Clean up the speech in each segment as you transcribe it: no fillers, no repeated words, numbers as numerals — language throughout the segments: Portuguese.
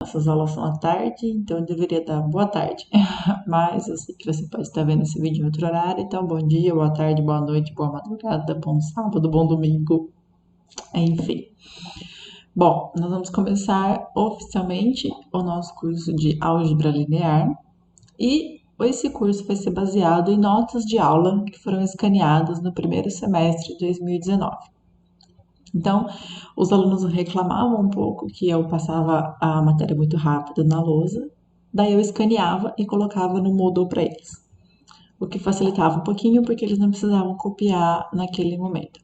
essas aulas são à tarde, então eu deveria dar boa tarde. Mas eu sei que você pode estar vendo esse vídeo em outro horário, então bom dia, boa tarde, boa noite, boa madrugada, bom sábado, bom domingo, enfim. Bom, nós vamos começar oficialmente o nosso curso de álgebra linear e esse curso vai ser baseado em notas de aula que foram escaneadas no primeiro semestre de 2019. Então, os alunos reclamavam um pouco que eu passava a matéria muito rápido na lousa, daí eu escaneava e colocava no Moodle para eles, o que facilitava um pouquinho porque eles não precisavam copiar naquele momento.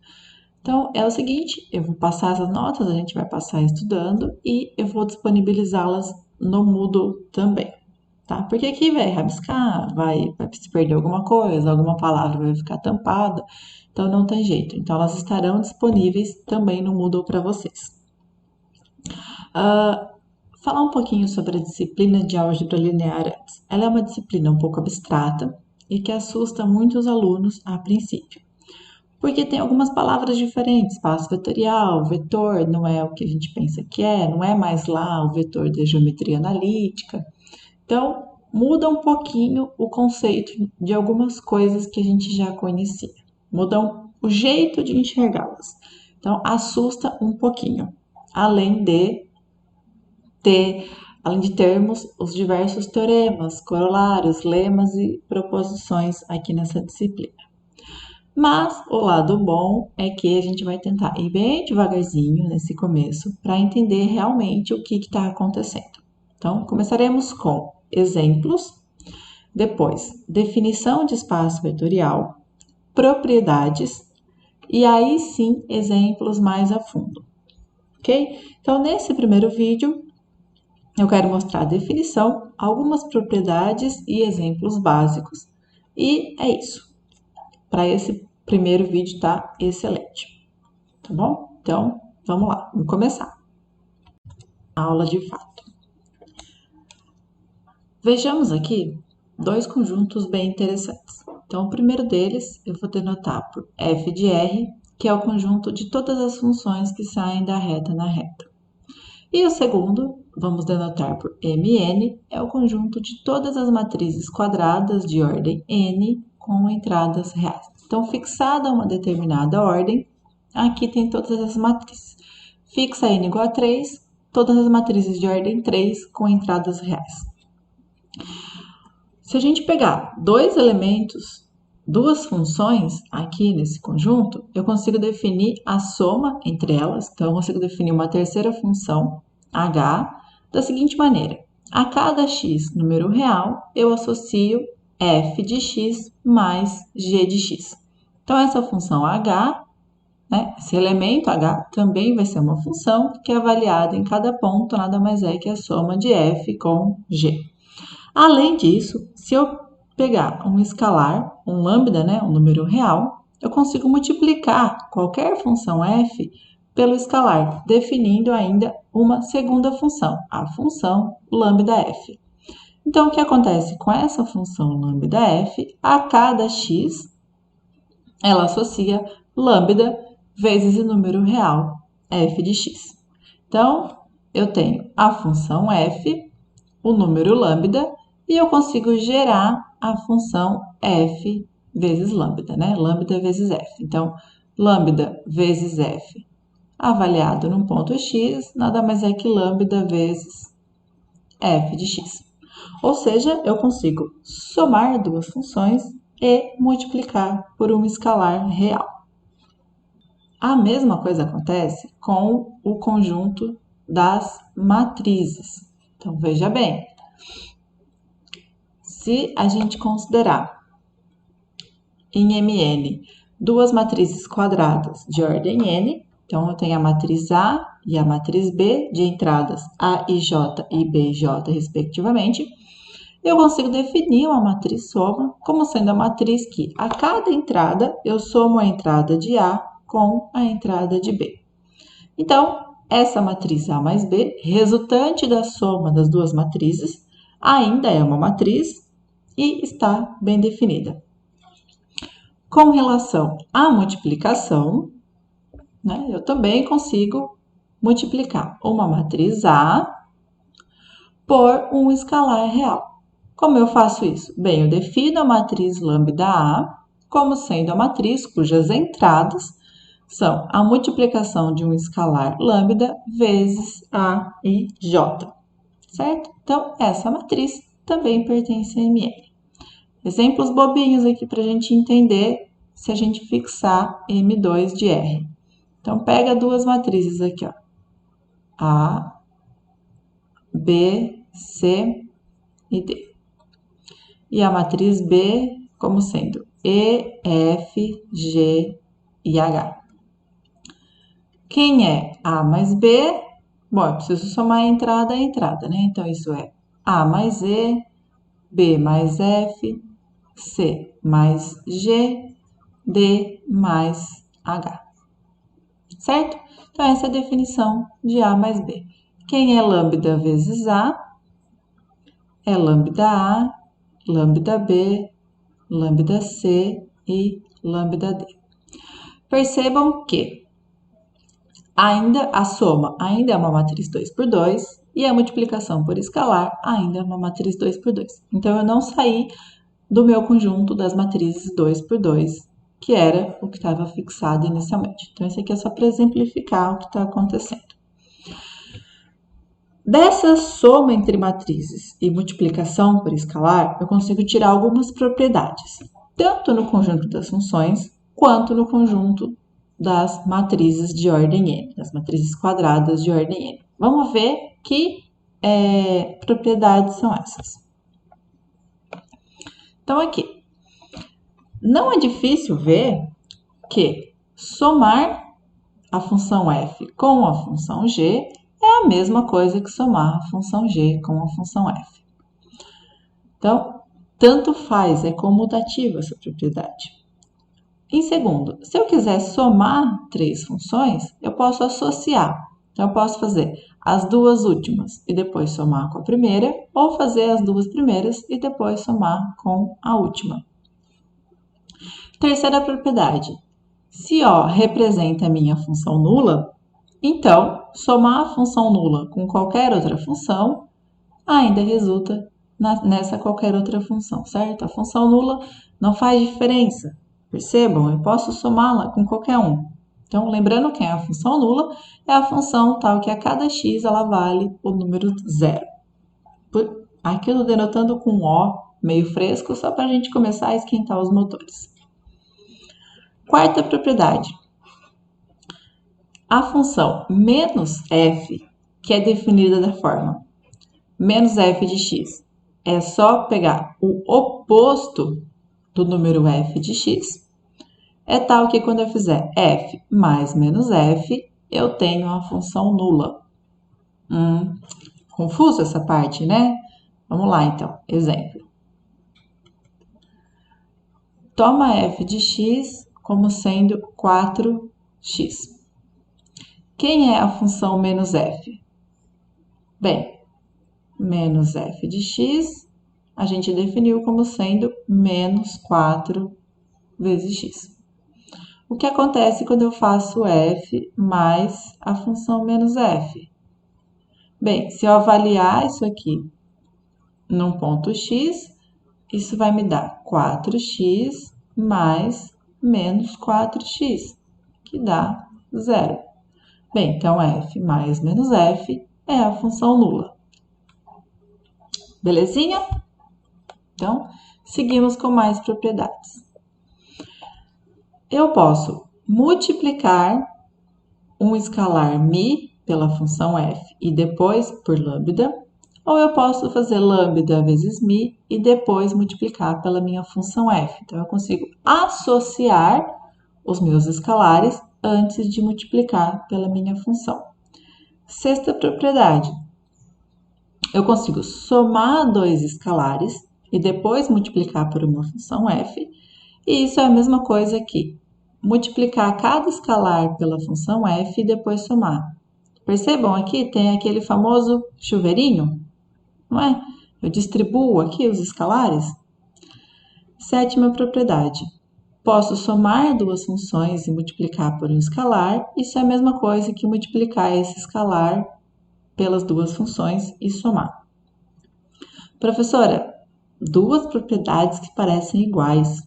Então, é o seguinte, eu vou passar essas notas, a gente vai passar estudando e eu vou disponibilizá-las no Moodle também, tá? Porque aqui vai rabiscar, vai se perder alguma coisa, alguma palavra vai ficar tampada, então não tem jeito. Então, elas estarão disponíveis também no Moodle para vocês. Falar um pouquinho sobre a disciplina de álgebra linear antes. Ela é uma disciplina um pouco abstrata e que assusta muitos alunos a princípio. Porque tem algumas palavras diferentes, espaço vetorial, vetor, não é o que a gente pensa que é, não é mais lá o vetor da geometria analítica. Então, muda um pouquinho o conceito de algumas coisas que a gente já conhecia. Mudam o jeito de enxergá-las. Então, assusta um pouquinho. Além de termos os diversos teoremas, corolários, lemas e proposições aqui nessa disciplina. Mas o lado bom é que a gente vai tentar ir bem devagarzinho nesse começo para entender realmente o que está acontecendo. Então, começaremos com exemplos, depois definição de espaço vetorial, propriedades e aí sim exemplos mais a fundo, ok? Então, nesse primeiro vídeo, eu quero mostrar a definição, algumas propriedades e exemplos básicos e é isso. Para esse primeiro vídeo tá excelente, tá bom? Então, vamos lá, vamos começar a aula de fato. Vejamos aqui dois conjuntos bem interessantes. Então, o primeiro deles eu vou denotar por f de r, que é o conjunto de todas as funções que saem da reta na reta. E o segundo, vamos denotar por mn, é o conjunto de todas as matrizes quadradas de ordem n com entradas reais. Então, fixada uma determinada ordem, aqui tem todas as matrizes. Fixa n igual a 3, todas as matrizes de ordem 3 com entradas reais. Se a gente pegar dois elementos, duas funções aqui nesse conjunto, eu consigo definir a soma entre elas. Então, eu consigo definir uma terceira função, h, da seguinte maneira. A cada x número real, eu associo f de x mais g de x. Então, essa função h, né, esse elemento h, também vai ser uma função que é avaliada em cada ponto, nada mais é que a soma de f com g. Além disso, se eu pegar um escalar, um lambda, né, um número real, eu consigo multiplicar qualquer função f pelo escalar, definindo ainda uma segunda função, a função lambda f. Então, o que acontece com essa função lambda f? A cada x, ela associa lambda vezes o número real f de x. Então, eu tenho a função f, o número lambda, e eu consigo gerar a função f vezes lambda, né? Lambda vezes f. Então, lambda vezes f avaliado num ponto x, nada mais é que lambda vezes f de x. Ou seja, eu consigo somar duas funções e multiplicar por uma escalar real. A mesma coisa acontece com o conjunto das matrizes. Então, veja bem, se a gente considerar em Mn duas matrizes quadradas de ordem n, então eu tenho a matriz A e a matriz B de entradas A e J e B e J, respectivamente, eu consigo definir uma matriz soma como sendo a matriz que a cada entrada eu somo a entrada de A com a entrada de B. Então, essa matriz A mais B, resultante da soma das duas matrizes, ainda é uma matriz e está bem definida. Com relação à multiplicação, né, eu também consigo multiplicar uma matriz A por um escalar real. Como eu faço isso? Bem, eu defino a matriz lambda A como sendo a matriz cujas entradas são a multiplicação de um escalar lambda vezes A e J, certo? Então, essa matriz também pertence a ML. Exemplos bobinhos aqui para a gente entender se a gente fixar M2 de R. Então, pega duas matrizes aqui, ó. A, B, C e D. E a matriz B como sendo E, F, G e H. Quem é A mais B? Bom, eu preciso somar a entrada, né? Então, isso é A mais E, B mais F, C mais G, D mais H. Certo? Então, essa é a definição de A mais B. Quem é lambda vezes A? É lambda A, lambda B, lambda C e lambda D. Percebam que ainda a soma ainda é uma matriz 2 por 2 e a multiplicação por escalar ainda é uma matriz 2 por 2. Então, eu não saí do meu conjunto das matrizes 2 por 2, que era o que estava fixado inicialmente. Então, isso aqui é só para exemplificar o que está acontecendo. Dessa soma entre matrizes e multiplicação por escalar, eu consigo tirar algumas propriedades, tanto no conjunto das funções, quanto no conjunto das matrizes de ordem n, das matrizes quadradas de ordem n. Vamos ver que propriedades são essas. Então, aqui, não é difícil ver que somar a função f com a função g é a mesma coisa que somar a função g com a função f. Então, tanto faz, é comutativa essa propriedade. Em segundo, se eu quiser somar três funções, eu posso associar. Então, eu posso fazer as duas últimas e depois somar com a primeira, ou fazer as duas primeiras e depois somar com a última. Terceira propriedade. Se O representa a minha função nula, então, somar a função nula com qualquer outra função ainda resulta nessa qualquer outra função, certo? A função nula não faz diferença. Percebam? Eu posso somá-la com qualquer um. Então, lembrando que a função nula é a função tal que a cada x ela vale o número zero. Aqui eu estou denotando com O meio fresco, só para a gente começar a esquentar os motores. Quarta propriedade. A função menos f, que é definida da forma menos f de x, é só pegar o oposto do número f de x, é tal que quando eu fizer f mais menos f, eu tenho a função nula. Confuso essa parte, né? Vamos lá, então. Exemplo. Toma f de x como sendo 4x. Quem é a função menos f? Bem, menos f de x, a gente definiu como sendo menos 4 vezes x. O que acontece quando eu faço f mais a função menos f? Bem, se eu avaliar isso aqui num ponto x, isso vai me dar 4x mais menos 4x, que dá zero. Bem, então f mais menos f é a função nula. Belezinha? Então, seguimos com mais propriedades. Eu posso multiplicar um escalar mi pela função f e depois por lambda, ou eu posso fazer lambda vezes mi e depois multiplicar pela minha função f. Então, eu consigo associar os meus escalares antes de multiplicar pela minha função. Sexta propriedade. Eu consigo somar dois escalares e depois multiplicar por uma função f, e isso é a mesma coisa que multiplicar cada escalar pela função f e depois somar. Percebam aqui, tem aquele famoso chuveirinho, não é? Eu distribuo aqui os escalares. Sétima propriedade. Posso somar duas funções e multiplicar por um escalar. Isso é a mesma coisa que multiplicar esse escalar pelas duas funções e somar. Professora, duas propriedades que parecem iguais,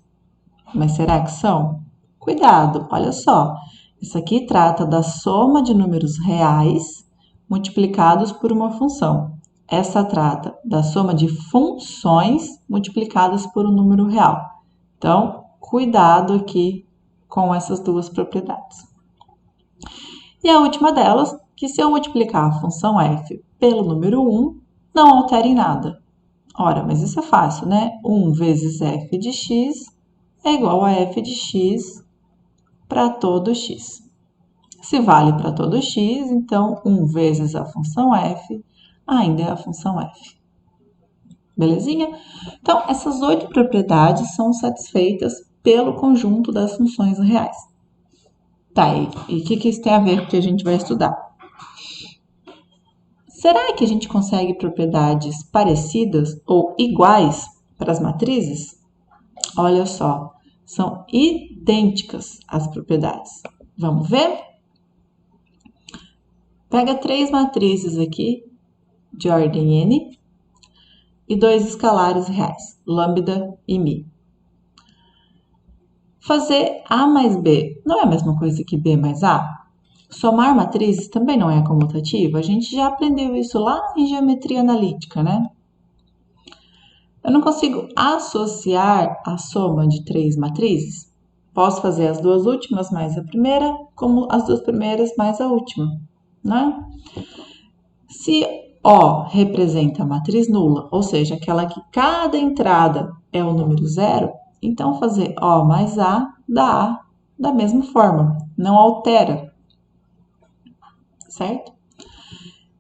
mas será que são? Cuidado, olha só. Isso aqui trata da soma de números reais multiplicados por uma função. Essa trata da soma de funções multiplicadas por um número real. Então, cuidado aqui com essas duas propriedades. E a última delas, que se eu multiplicar a função f pelo número 1, não altera em nada. Ora, mas isso é fácil, né? 1 vezes f de x é igual a f de x para todo x. Se vale para todo x, então 1 vezes a função f ainda é a função f. Belezinha? Então, essas 8 propriedades são satisfeitas pelo conjunto das funções reais. Tá, e o que isso tem a ver com o que a gente vai estudar? Será que a gente consegue propriedades parecidas ou iguais para as matrizes? Olha só, são idênticas as propriedades. Vamos ver? Pega 3 matrizes aqui, de ordem n, e 2 escalares reais, lambda e mi. Fazer A mais B não é a mesma coisa que B mais A? Somar matrizes também não é comutativo? A gente já aprendeu isso lá em geometria analítica, né? Eu não consigo associar a soma de 3 matrizes? Posso fazer as duas últimas mais a primeira, como as duas primeiras mais a última, né? Se O representa a matriz nula, ou seja, aquela que cada entrada é o número zero, então fazer O mais A dá A da mesma forma, não altera, certo?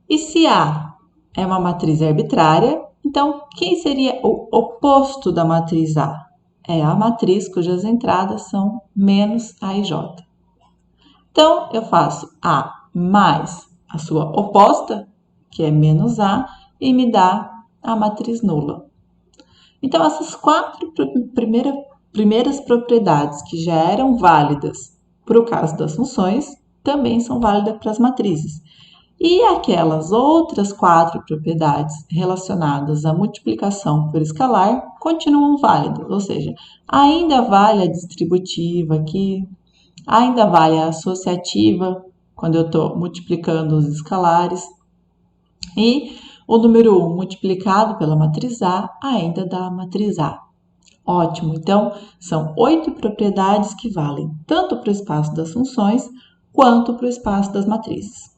E se A é uma matriz arbitrária, então quem seria o oposto da matriz A? É a matriz cujas entradas são menos A e J. Então, eu faço A mais a sua oposta, que é menos A, e me dá a matriz nula. Então, essas 4 primeiras propriedades que já eram válidas para o caso das funções, também são válidas para as matrizes. E aquelas outras 4 propriedades relacionadas à multiplicação por escalar continuam válidas, ou seja, ainda vale a distributiva aqui, ainda vale a associativa, quando eu estou multiplicando os escalares, e o número 1 multiplicado pela matriz A ainda dá a matriz A. Ótimo, então são 8 propriedades que valem tanto para o espaço das funções quanto para o espaço das matrizes.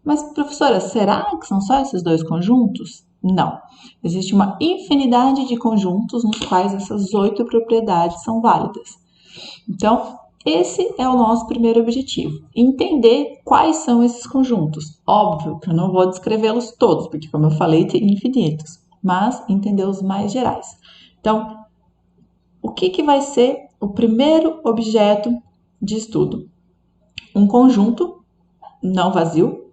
Mas, professora, será que são só esses dois conjuntos? Não. Existe uma infinidade de conjuntos nos quais essas 8 propriedades são válidas. Então, esse é o nosso primeiro objetivo, entender quais são esses conjuntos. Óbvio que eu não vou descrevê-los todos, porque, como eu falei, tem infinitos, mas entender os mais gerais. Então, o que vai ser o primeiro objeto de estudo? Um conjunto não vazio,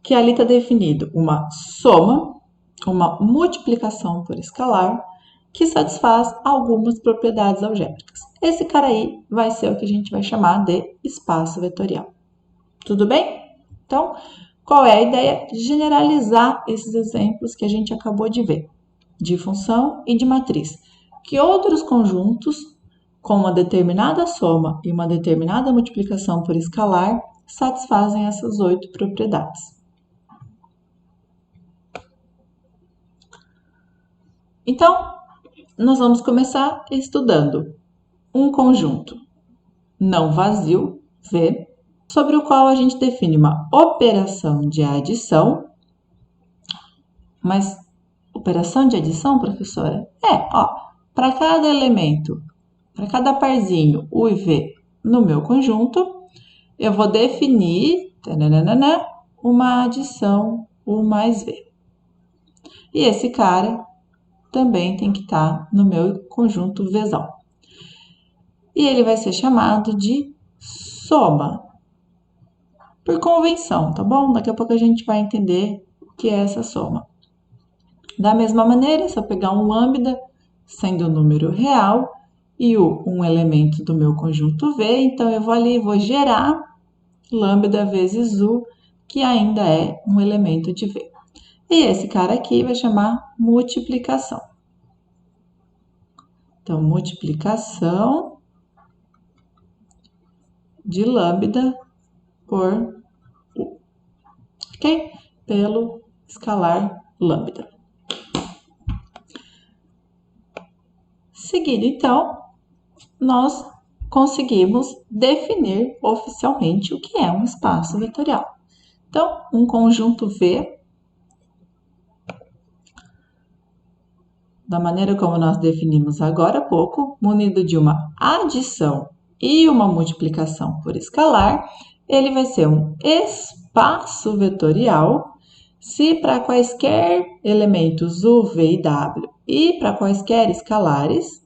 que ali está definido uma soma, uma multiplicação por escalar, que satisfaz algumas propriedades algébricas. Esse cara aí vai ser o que a gente vai chamar de espaço vetorial. Tudo bem? Então, qual é a ideia? Generalizar esses exemplos que a gente acabou de ver, de função e de matriz. Que outros conjuntos, com uma determinada soma e uma determinada multiplicação por escalar, satisfazem essas 8 propriedades. Então, nós vamos começar estudando um conjunto não vazio, V, sobre o qual a gente define uma operação de adição. Mas operação de adição, professora? Para cada elemento, para cada parzinho U e V no meu conjunto, eu vou definir uma adição U mais V. E esse cara também tem que estar no meu conjunto Vzão. E ele vai ser chamado de soma, por convenção, tá bom? Daqui a pouco a gente vai entender o que é essa soma. Da mesma maneira, se eu pegar um lambda, sendo um número real, e um elemento do meu conjunto V, então eu vou ali, vou gerar lambda vezes U, que ainda é um elemento de V. E esse cara aqui vai chamar multiplicação. Então, multiplicação de lambda por U, ok? Pelo escalar lambda. Seguido, então, nós conseguimos definir oficialmente o que é um espaço vetorial. Então, um conjunto V, da maneira como nós definimos agora há pouco, munido de uma adição e uma multiplicação por escalar, ele vai ser um espaço vetorial se para quaisquer elementos U, V e W e para quaisquer escalares,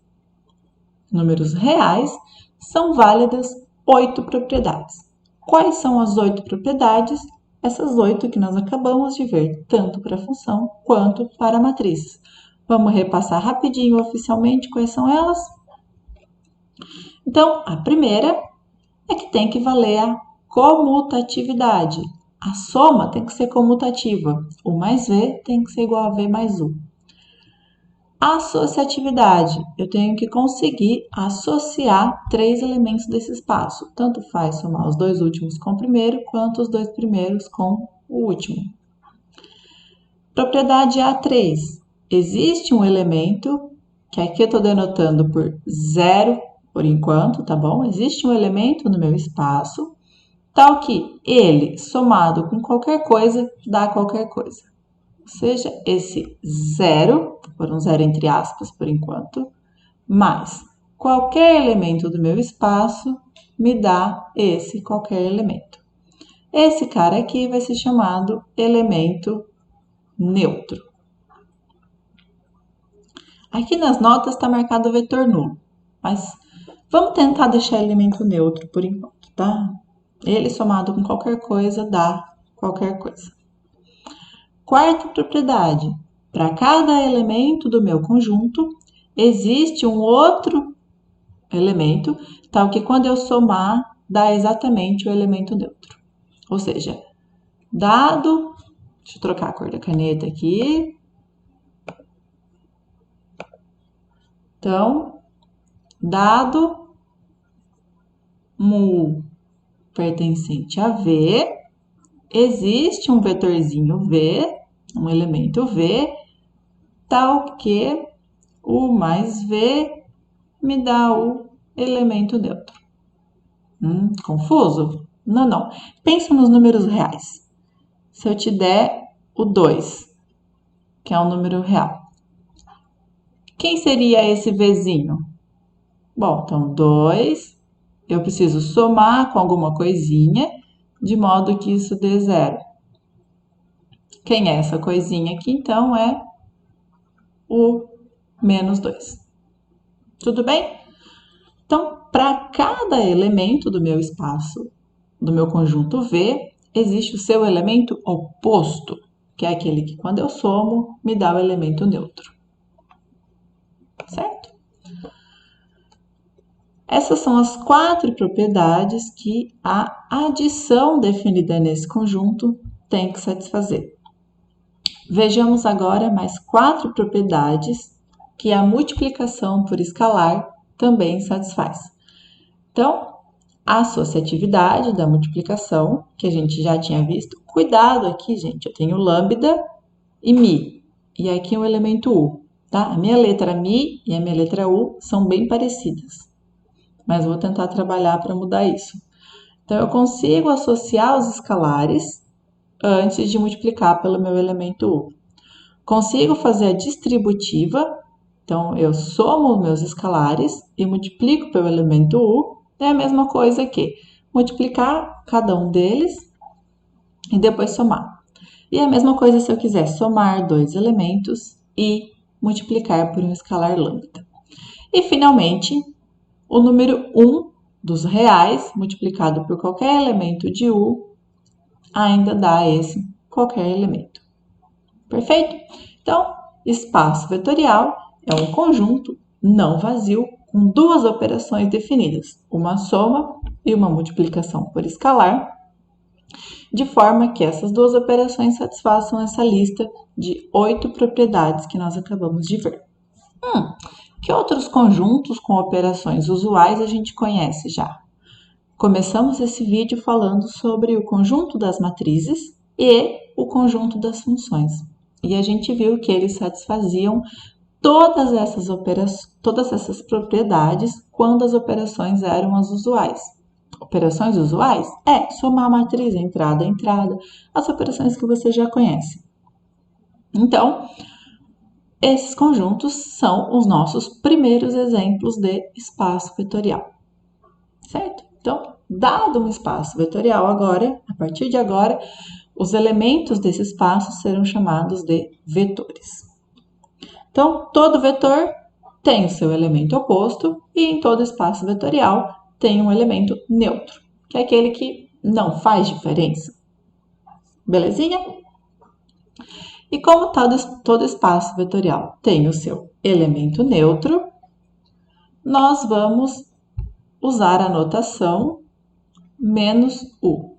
números reais, são válidas 8 propriedades. Quais são as 8 propriedades? Essas 8 que nós acabamos de ver, tanto para a função quanto para a matriz. Vamos repassar rapidinho oficialmente quais são elas? Então, a primeira é que tem que valer a comutatividade. A soma tem que ser comutativa. U mais V tem que ser igual a V mais U. Associatividade, eu tenho que conseguir associar 3 elementos desse espaço. Tanto faz somar os 2 últimos com o primeiro, quanto os 2 primeiros com o último. Propriedade A3, existe um elemento, que aqui eu estou denotando por 0 por enquanto, tá bom? Existe um elemento no meu espaço, tal que ele, somado com qualquer coisa, dá qualquer coisa. Ou seja, esse 0, vou pôr um 0 entre aspas por enquanto, mais qualquer elemento do meu espaço me dá esse qualquer elemento. Esse cara aqui vai ser chamado elemento neutro. Aqui nas notas está marcado o vetor nulo, mas vamos tentar deixar elemento neutro por enquanto, tá? Ele somado com qualquer coisa dá qualquer coisa. Quarta propriedade, para cada elemento do meu conjunto, existe um outro elemento, tal que quando eu somar, dá exatamente o elemento neutro. Ou seja, dado, deixa eu trocar a cor da caneta aqui. Então, dado mu pertencente a V, existe um vetorzinho V, um elemento V, tal que U mais V me dá o elemento neutro. Confuso? Não, não. Pensa nos números reais. Se eu te der o 2, que é um número real, quem seria esse Vzinho? Bom, então 2, eu preciso somar com alguma coisinha, de modo que isso dê 0. Quem é essa coisinha aqui, então, é o menos 2. Tudo bem? Então, para cada elemento do meu espaço, do meu conjunto V, existe o seu elemento oposto, que é aquele que, quando eu somo, me dá o elemento neutro. Certo? Essas são as 4 propriedades que a adição definida nesse conjunto tem que satisfazer. Vejamos agora mais 4 propriedades que a multiplicação por escalar também satisfaz. Então, a associatividade da multiplicação, que a gente já tinha visto. Cuidado aqui, gente, eu tenho lambda e mi, e aqui um elemento u, tá? A minha letra mi e a minha letra u são bem parecidas, mas vou tentar trabalhar para mudar isso. Então, eu consigo associar os escalares antes de multiplicar pelo meu elemento u. Consigo fazer a distributiva, então eu somo meus escalares e multiplico pelo elemento u, é a mesma coisa que multiplicar cada um deles e depois somar. E a mesma coisa se eu quiser somar 2 elementos e multiplicar por um escalar lambda. E finalmente, o número 1 dos reais multiplicado por qualquer elemento de u ainda dá esse qualquer elemento. Perfeito? Então, espaço vetorial é um conjunto não vazio com 2 operações definidas, uma soma e uma multiplicação por escalar. de forma que essas duas operações satisfaçam essa lista de 8 propriedades que nós acabamos de ver. Que outros conjuntos com operações usuais a gente conhece já? Começamos esse vídeo falando sobre o conjunto das matrizes e o conjunto das funções. E a gente viu que eles satisfaziam todas essas propriedades quando as operações eram as usuais. Operações usuais é somar a matriz, entrada a entrada, as operações que você já conhece. Então, esses conjuntos são os nossos primeiros exemplos de espaço vetorial, certo? Então, dado um espaço vetorial agora, a partir de agora, os elementos desse espaço serão chamados de vetores. Então, todo vetor tem o seu elemento oposto e em todo espaço vetorial tem um elemento neutro, que é aquele que não faz diferença. Belezinha? E como todo espaço vetorial tem o seu elemento neutro, nós vamos usar a notação menos U,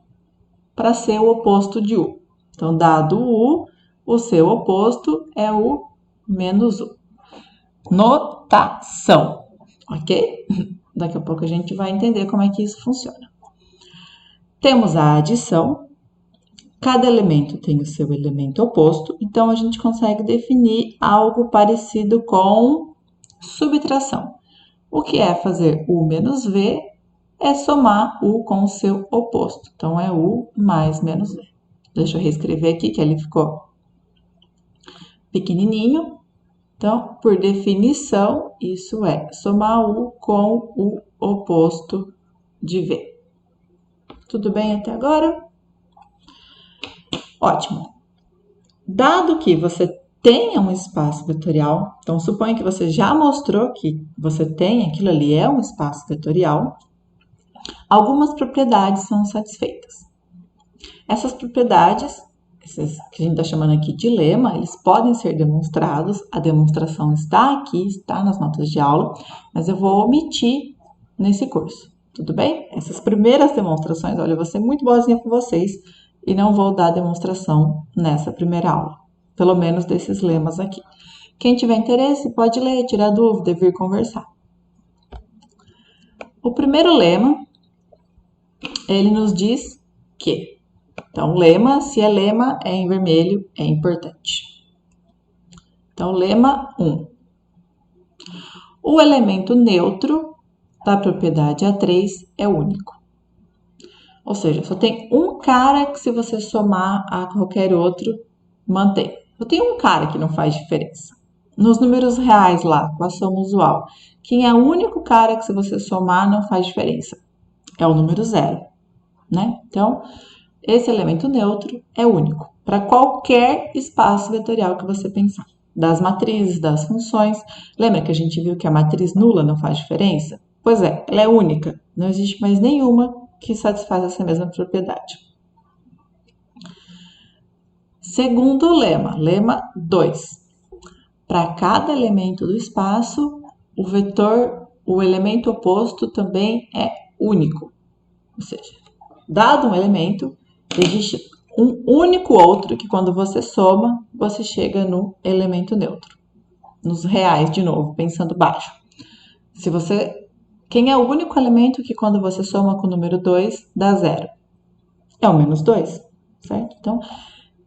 para ser o oposto de U. Então, dado U, o seu oposto é o menos U. Notação, ok? Daqui a pouco a gente vai entender como é que isso funciona. Temos a adição. Cada elemento tem o seu elemento oposto, então a gente consegue definir algo parecido com subtração. O que é fazer U menos V é somar U com o seu oposto. Então, é U mais menos V. Deixa eu reescrever aqui, que ele ficou pequenininho. Então, por definição, isso é somar U com o oposto de V. Tudo bem até agora? Ótimo. Dado que você tenha um espaço vetorial, então suponha que você já mostrou que você tem, aquilo ali é um espaço vetorial, algumas propriedades são satisfeitas. Essas propriedades, esses que a gente está chamando aqui de lema, eles podem ser demonstrados, a demonstração está aqui, está nas notas de aula, mas eu vou omitir nesse curso, tudo bem? Essas primeiras demonstrações, olha, eu vou ser muito boazinha com vocês e não vou dar demonstração nessa primeira aula, pelo menos desses lemas aqui. Quem tiver interesse pode ler, tirar dúvida, vir conversar. O primeiro lema, ele nos diz que, então, lema, se é lema, é em vermelho, é importante. Então, lema 1. O elemento neutro da propriedade A3 é único. Ou seja, só tem um cara que se você somar a qualquer outro, mantém. Só tem um cara que não faz diferença. Nos números reais lá, com a soma usual, quem é o único cara que se você somar não faz diferença? É o número 0, né? Então, esse elemento neutro é único para qualquer espaço vetorial que você pensar. Das matrizes, das funções. Lembra que a gente viu que a matriz nula não faz diferença? Pois é, ela é única. Não existe mais nenhuma que satisfaz essa mesma propriedade. Segundo lema, lema 2. Para cada elemento do espaço, o elemento oposto também é único. Ou seja, dado um elemento, existe um único outro que quando você soma, você chega no elemento neutro. Nos reais, de novo, pensando baixo. Quem é o único elemento que quando você soma com o número 2, dá 0? É o menos 2, certo? Então,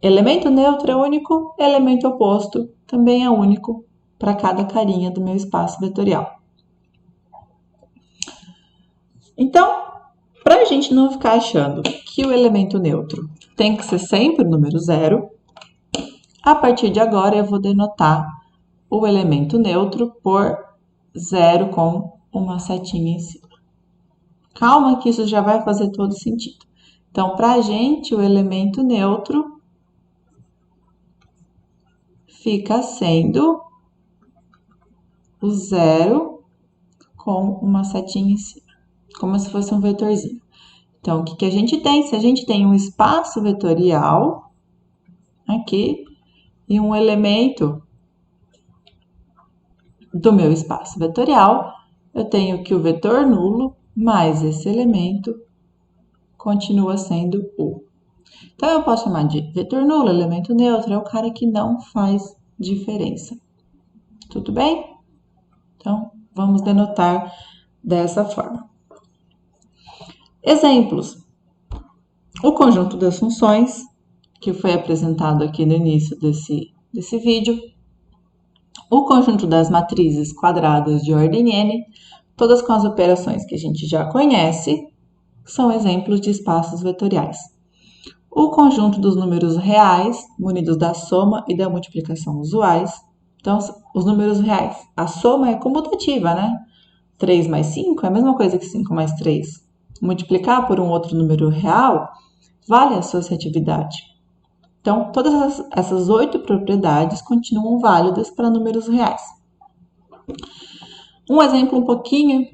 elemento neutro é único, elemento oposto também é único para cada carinha do meu espaço vetorial. Então, para a gente não ficar achando que o elemento neutro tem que ser sempre o número 0, a partir de agora eu vou denotar o elemento neutro por 0 com uma setinha em cima. Calma que isso já vai fazer todo sentido. Então, para a gente, o elemento neutro fica sendo o 0 com uma setinha em cima, como se fosse um vetorzinho. Então, o que a gente tem? Se a gente tem um espaço vetorial aqui e um elemento do meu espaço vetorial, eu tenho que o vetor nulo mais esse elemento continua sendo U. Então, eu posso chamar de vetor nulo, elemento neutro, é o cara que não faz diferença. Tudo bem? Então, vamos denotar dessa forma. Exemplos. O conjunto das funções, que foi apresentado aqui no início desse vídeo. O conjunto das matrizes quadradas de ordem n, todas com as operações que a gente já conhece, são exemplos de espaços vetoriais. O conjunto dos números reais, munidos da soma e da multiplicação usuais. Então, os números reais. A soma é comutativa, né? 3 mais 5 é a mesma coisa que 5 mais 3. Multiplicar por um outro número real vale a associatividade. Então, todas essas 8 propriedades continuam válidas para números reais. Um exemplo um pouquinho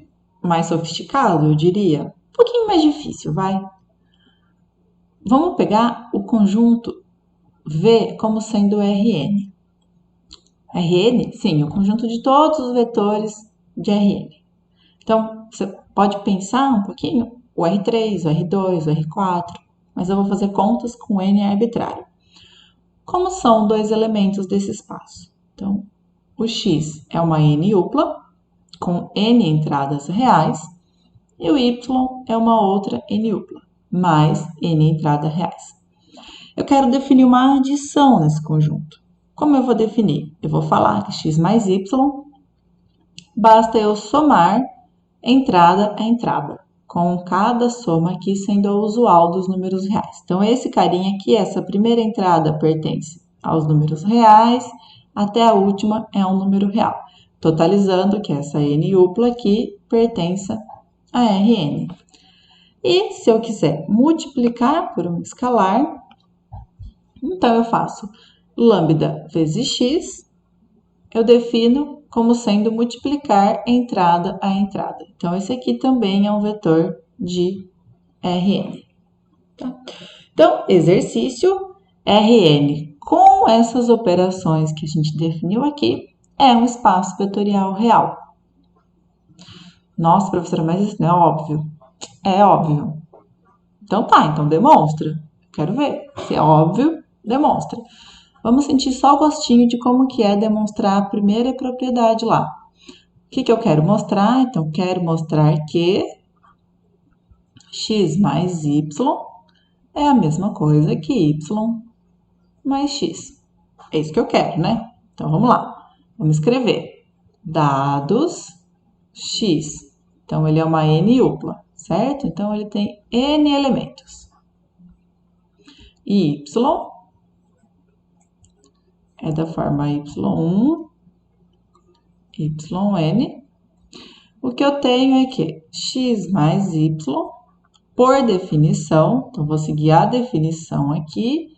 mais sofisticado, eu diria. Um pouquinho mais difícil, vai. Vamos pegar o conjunto V como sendo Rn. Rn, sim, o conjunto de todos os vetores de Rn. Então, você pode pensar um pouquinho o R3, o R2, o R4, mas eu vou fazer contas com N arbitrário. Como são dois elementos desse espaço? Então, o X é uma N-upla, com N entradas reais, e o Y é uma outra N-upla, mais N entradas reais. Eu quero definir uma adição nesse conjunto. Como eu vou definir? Eu vou falar que x mais y basta eu somar entrada a entrada, com cada soma aqui sendo a usual dos números reais. Então, esse carinha aqui, essa primeira entrada pertence aos números reais, até a última é um número real, totalizando que essa n-upla aqui pertença a Rn. E se eu quiser multiplicar por um escalar, então eu faço lambda vezes x, eu defino como sendo multiplicar entrada a entrada. Então, esse aqui também é um vetor de Rn. Tá? Então, exercício Rn com essas operações que a gente definiu aqui é um espaço vetorial real. Nossa, professora, mas isso não é óbvio? É óbvio. Então tá, então demonstra. Quero ver. Se é óbvio, demonstra. Vamos sentir só o gostinho de como que é demonstrar a primeira propriedade lá. O que eu quero mostrar? Então, quero mostrar que x mais y é a mesma coisa que y mais x. É isso que eu quero, né? Então, vamos lá. Vamos escrever. Dados x. Então, ele é uma n-upla, certo? Então, ele tem n elementos. E y é da forma y1, yn. O que eu tenho é que x mais y, por definição, então vou seguir a definição aqui,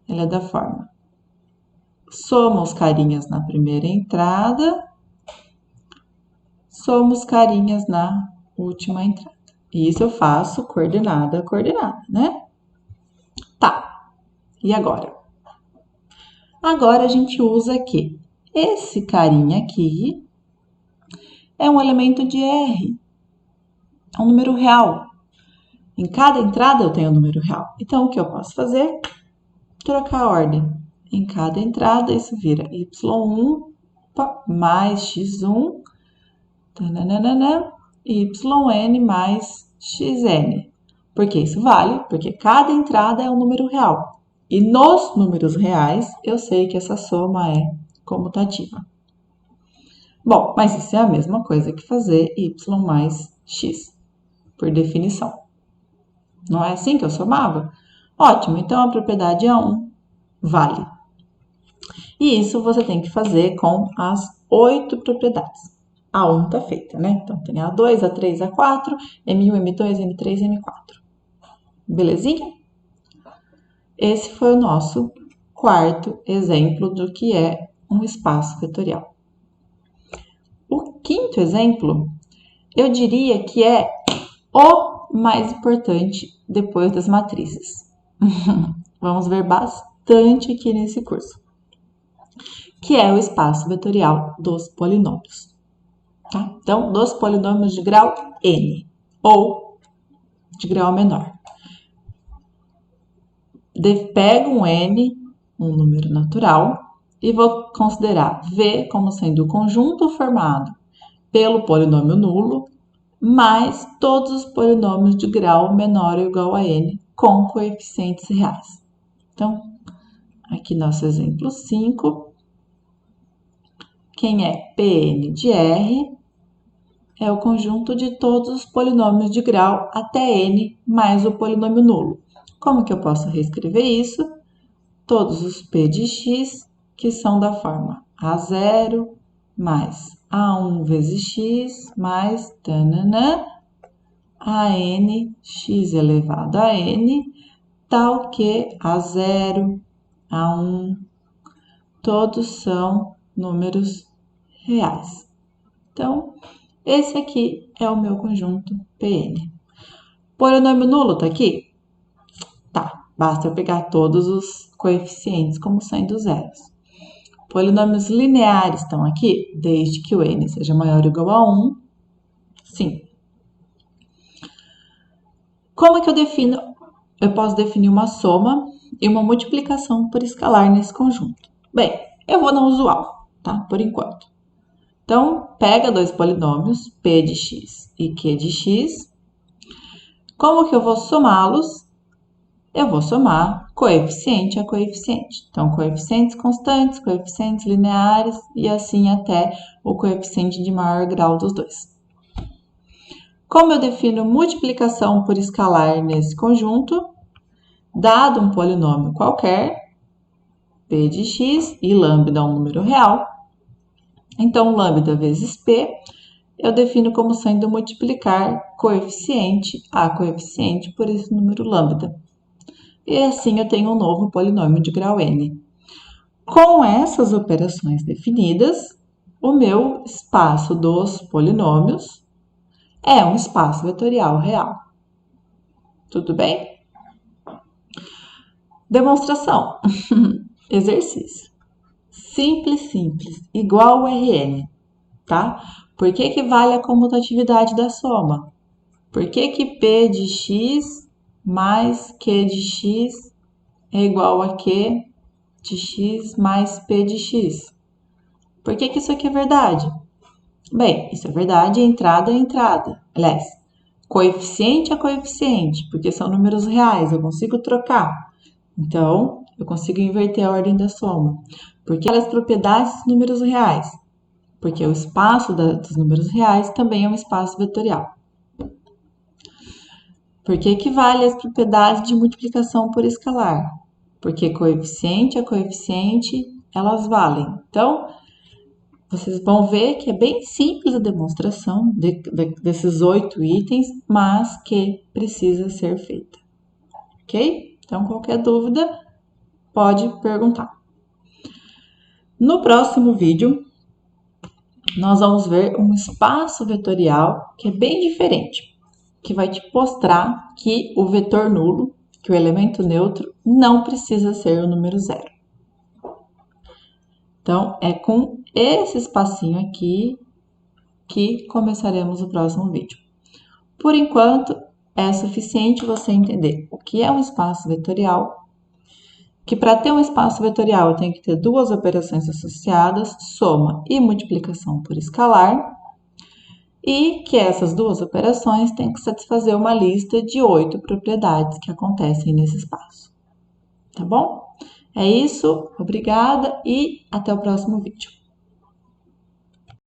ela é da forma soma os carinhas na primeira entrada, soma os carinhas na última entrada. E isso eu faço coordenada a coordenada, né? Tá. E agora? Agora a gente usa aqui. Esse carinha aqui é um elemento de R. É um número real. Em cada entrada eu tenho um número real. Então, o que eu posso fazer? Trocar a ordem. Em cada entrada, isso vira y1 mais x1, tananana, yn mais xn. Por que isso vale? Porque cada entrada é um número real. E nos números reais, eu sei que essa soma é comutativa. Bom, mas isso é a mesma coisa que fazer y mais x, por definição. Não é assim que eu somava? Ótimo, então a propriedade A1 vale. E isso você tem que fazer com as 8 propriedades. A1 está feita, né? Então tem A2, A3, A4, M1, M2, M3, M4. Belezinha? Esse foi o nosso quarto exemplo do que é um espaço vetorial. O quinto exemplo, eu diria que é o mais importante depois das matrizes. Vamos ver bastante aqui nesse curso, que é o espaço vetorial dos polinômios. Tá? Então, dos polinômios de grau n, ou de grau menor. pego um n, um número natural, e vou considerar V como sendo o conjunto formado pelo polinômio nulo mais todos os polinômios de grau menor ou igual a n com coeficientes reais. Então, aqui nosso exemplo 5. Quem é Pn de R é o conjunto de todos os polinômios de grau até n mais o polinômio nulo. Como que eu posso reescrever isso? Todos os p de x, que são da forma a0 mais a1 vezes x mais tananã, a n x elevado a n, tal que a0, a1, todos são números reais. Então, esse aqui é o meu conjunto Pn. Polinômio nulo está aqui? Tá, basta eu pegar todos os coeficientes como sendo zeros. Polinômios lineares estão aqui, desde que o n seja maior ou igual a 1, sim. Como é que eu posso definir uma soma e uma multiplicação por escalar nesse conjunto? Bem, eu vou na usual, tá? Por enquanto. Então, pega dois polinômios, p de x e q de x. Como que eu vou somá-los? Eu vou somar coeficiente a coeficiente. Então, coeficientes constantes, coeficientes lineares e assim até o coeficiente de maior grau dos dois. Como eu defino multiplicação por escalar nesse conjunto? Dado um polinômio qualquer, p de x e lambda é um número real, então lambda vezes p eu defino como sendo multiplicar coeficiente a coeficiente por esse número lambda. E assim eu tenho um novo polinômio de grau n. Com essas operações definidas, o meu espaço dos polinômios é um espaço vetorial real. Tudo bem? Demonstração. Exercício. Simples, igual ao Rn, tá? Por que vale a comutatividade da soma? Por que P de x mais Q de x é igual a Q de x mais P de x? Por que isso aqui é verdade? Bem, isso é verdade entrada a entrada. Aliás, coeficiente a coeficiente, porque são números reais, eu consigo trocar. Então, eu consigo inverter a ordem da soma. Porque as propriedades dos números reais? Porque o espaço dos números reais também é um espaço vetorial. Porque equivale às propriedades de multiplicação por escalar? Porque coeficiente a coeficiente, elas valem. Então, vocês vão ver que é bem simples a demonstração desses 8 itens, mas que precisa ser feita. Ok? Então, qualquer dúvida, pode perguntar. No próximo vídeo, nós vamos ver um espaço vetorial que é bem diferente, que vai te mostrar que o vetor nulo, que o elemento neutro, não precisa ser o número zero. Então, é com esse espacinho aqui que começaremos o próximo vídeo. Por enquanto, é suficiente você entender o que é um espaço vetorial, que para ter um espaço vetorial eu tenho que ter duas operações associadas, soma e multiplicação por escalar, e que essas duas operações têm que satisfazer uma lista de 8 propriedades que acontecem nesse espaço. Tá bom? É isso, obrigada e até o próximo vídeo.